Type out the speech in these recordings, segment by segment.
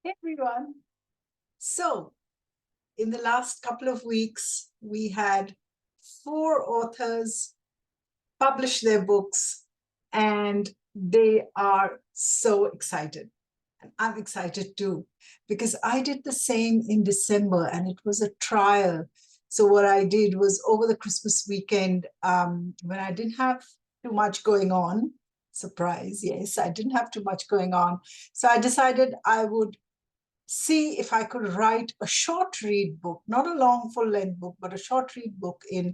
Hey everyone. So, in the last couple of weeks, we had 4 authors publish their books, and they are so excited. And I'm excited too, because I did the same in December and it was a trial. So, what I did was over the Christmas weekend, when I didn't have too much going on, surprise, yes, I didn't have too much going on. So, I decided I would see if I could write a short read book, not a long full length book, but a short read book in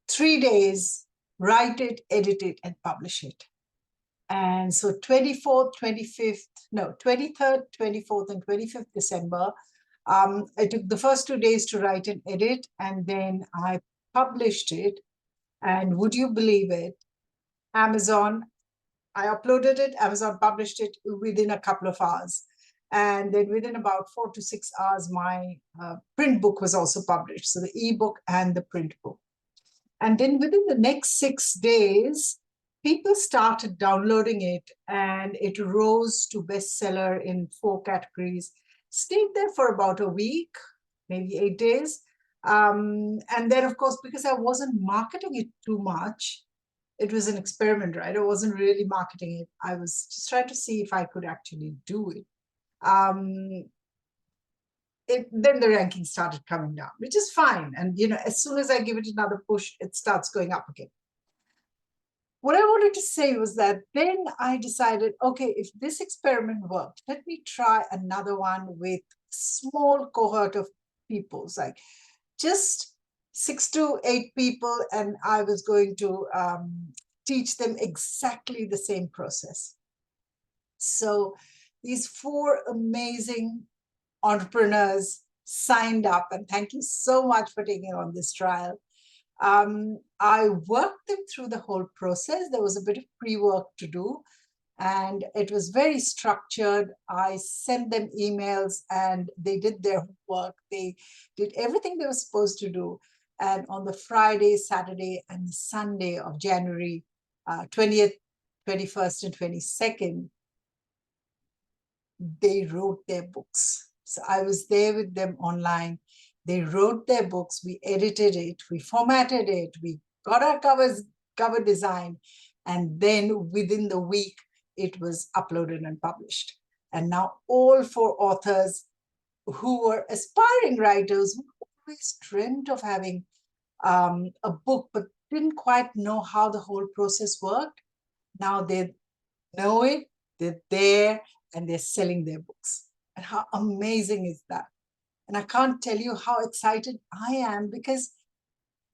3 days, write it, edit it, and publish it. And so 24th, 25th, no, 23rd, 24th, and 25th December, I took the first 2 days to write and edit, and then I published it. And would you believe it? Amazon, I uploaded it, Amazon published it within a couple of hours. And then within about 4 to 6 hours, my print book was also published. So the ebook and the print book. And then within the next 6 days, people started downloading it and it rose to bestseller in 4 categories. Stayed there for about a week, maybe 8 days. And then, of course, because I wasn't marketing it too much, it was an experiment, right? I wasn't really marketing it. I was just trying to see if I could actually do it. Then the ranking started coming down, which is fine. And, as soon as I give it another push, it starts going up again. What I wanted to say was that then I decided, okay, if this experiment worked, let me try another one with small cohort of people, like just 6 to 8 people, and I was going to teach them exactly the same process. So these 4 amazing entrepreneurs signed up, and thank you so much for taking on this trial. I worked them through the whole process. There was a bit of pre-work to do, and it was very structured. I sent them emails and they did their work. They did everything they were supposed to do. And on the Friday, Saturday, and the Sunday of January 20th, 21st, and 22nd, they wrote their books. So I was there with them online. They wrote their books, we edited it, we formatted it, we got our cover design, and then within the week, it was uploaded and published. And now all 4 authors who were aspiring writers who always dreamt of having a book, but didn't quite know how the whole process worked, now they know it, they're there, and they're selling their books. And how amazing is that? And I can't tell you how excited I am, because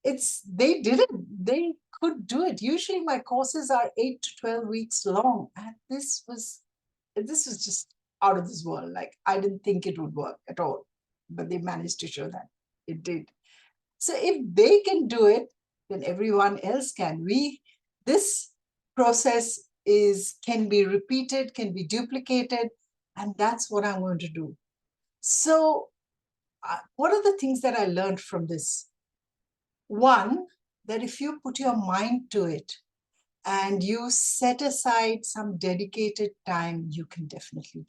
they did it. They could do it. Usually my courses are 8 to 12 weeks long. And this was just out of this world. Like, I didn't think it would work at all, but they managed to show that it did. So if they can do it, then everyone else can. This process can be repeated, can be duplicated, and that's what I'm going to do. So what are the things that I learned from this? One, that if you put your mind to it and you set aside some dedicated time, you can definitely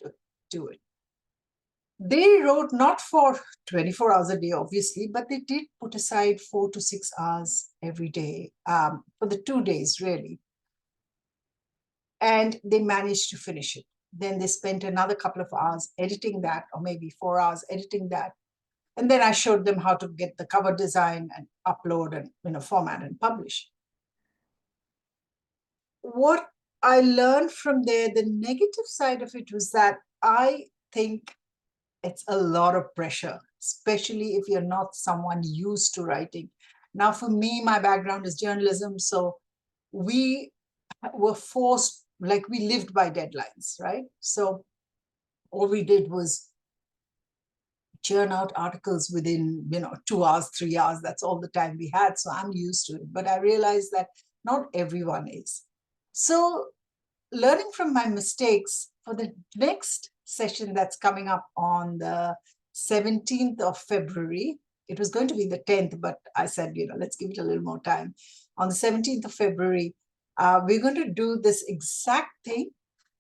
do it. They wrote not for 24 hours a day, obviously, but they did put aside 4 to 6 hours every day for the 2 days, really. And they managed to finish it. Then they spent another couple of hours editing that, or maybe 4 hours editing that. And then I showed them how to get the cover design and upload and format and publish. What I learned from there, the negative side of it was that I think it's a lot of pressure, especially if you're not someone used to writing. Now, for me, my background is journalism, so we were forced, like we lived by deadlines, right? So all we did was churn out articles within 2 hours, 3 hours. That's all the time we had. So I'm used to it. But I realized that not everyone is. So learning from my mistakes, for the next session that's coming up on the 17th of February, it was going to be the 10th, but I said, let's give it a little more time. On the 17th of February, we're going to do this exact thing,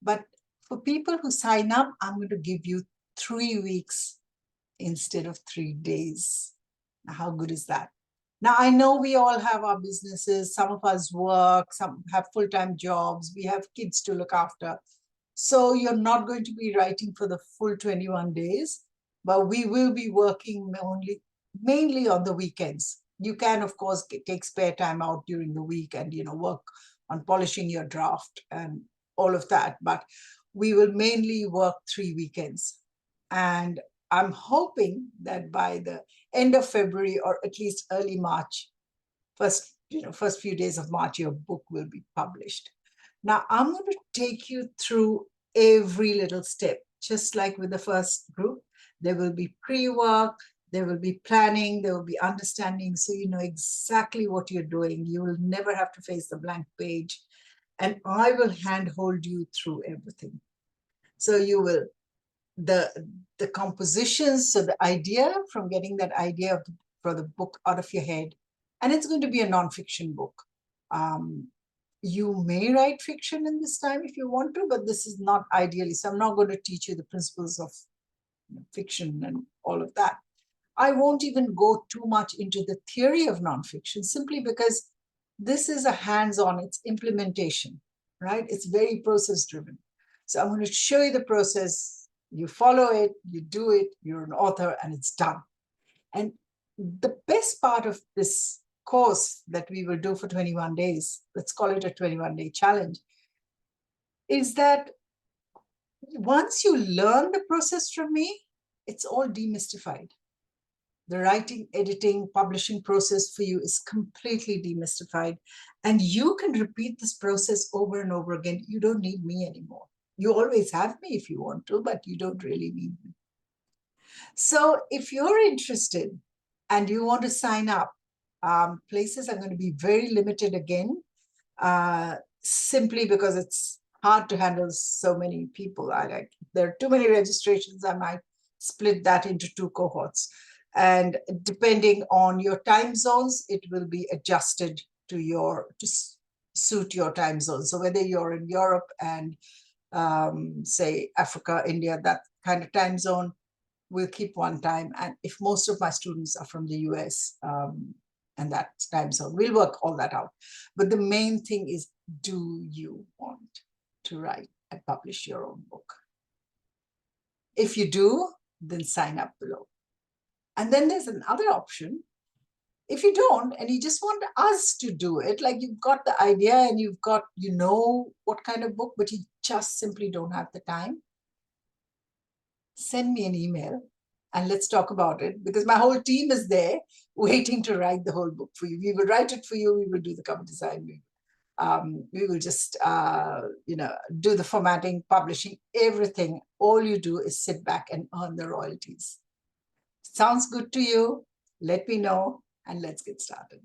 but for people who sign up, I'm going to give you 3 weeks instead of 3 days. Now, how good is that? Now, I know we all have our businesses. Some of us work, some have full-time jobs. We have kids to look after. So you're not going to be writing for the full 21 days, but we will be working mainly on the weekends. You can, of course, take spare time out during the week and, work on polishing your draft and all of that. But we will mainly work 3 weekends. And I'm hoping that by the end of February or at least early March, first few days of March, your book will be published. Now, I'm going to take you through every little step, just like with the first group. There will be pre-work, there will be planning, there will be understanding, so you know exactly what you're doing. You will never have to face the blank page. And I will handhold you through everything. So you will, the compositions, so the idea, from getting that idea for the book out of your head, and it's going to be a nonfiction book. You may write fiction in this time if you want to, but this is not ideally. So I'm not going to teach you the principles of fiction and all of that. I won't even go too much into the theory of nonfiction, simply because this is a hands-on, it's implementation, right? It's very process-driven. So I'm going to show you the process. You follow it, you do it, you're an author, and it's done. And the best part of this course that we will do for 21 days, let's call it a 21-day challenge, is that once you learn the process from me, it's all demystified. The writing, editing, publishing process for you is completely demystified. And you can repeat this process over and over again. You don't need me anymore. You always have me if you want to, but you don't really need me. So if you're interested and you want to sign up, places are going to be very limited again, simply because it's hard to handle so many people. There are too many registrations. I might split that into 2 cohorts. And depending on your time zones, it will be adjusted to suit your time zone. So whether you're in Europe and say Africa, India, that kind of time zone, we'll keep one time. And if most of my students are from the US and that time zone, we'll work all that out. But the main thing is, do you want to write and publish your own book? If you do, then sign up below. And then there's another option. If you don't, and you just want us to do it, like you've got the idea and you know what kind of book, but you just simply don't have the time, send me an email and let's talk about it, because my whole team is there waiting to write the whole book for you. We will write it for you. We will do the cover design. We will just, do the formatting, publishing, everything. All you do is sit back and earn the royalties. Sounds good to you? Let me know and let's get started.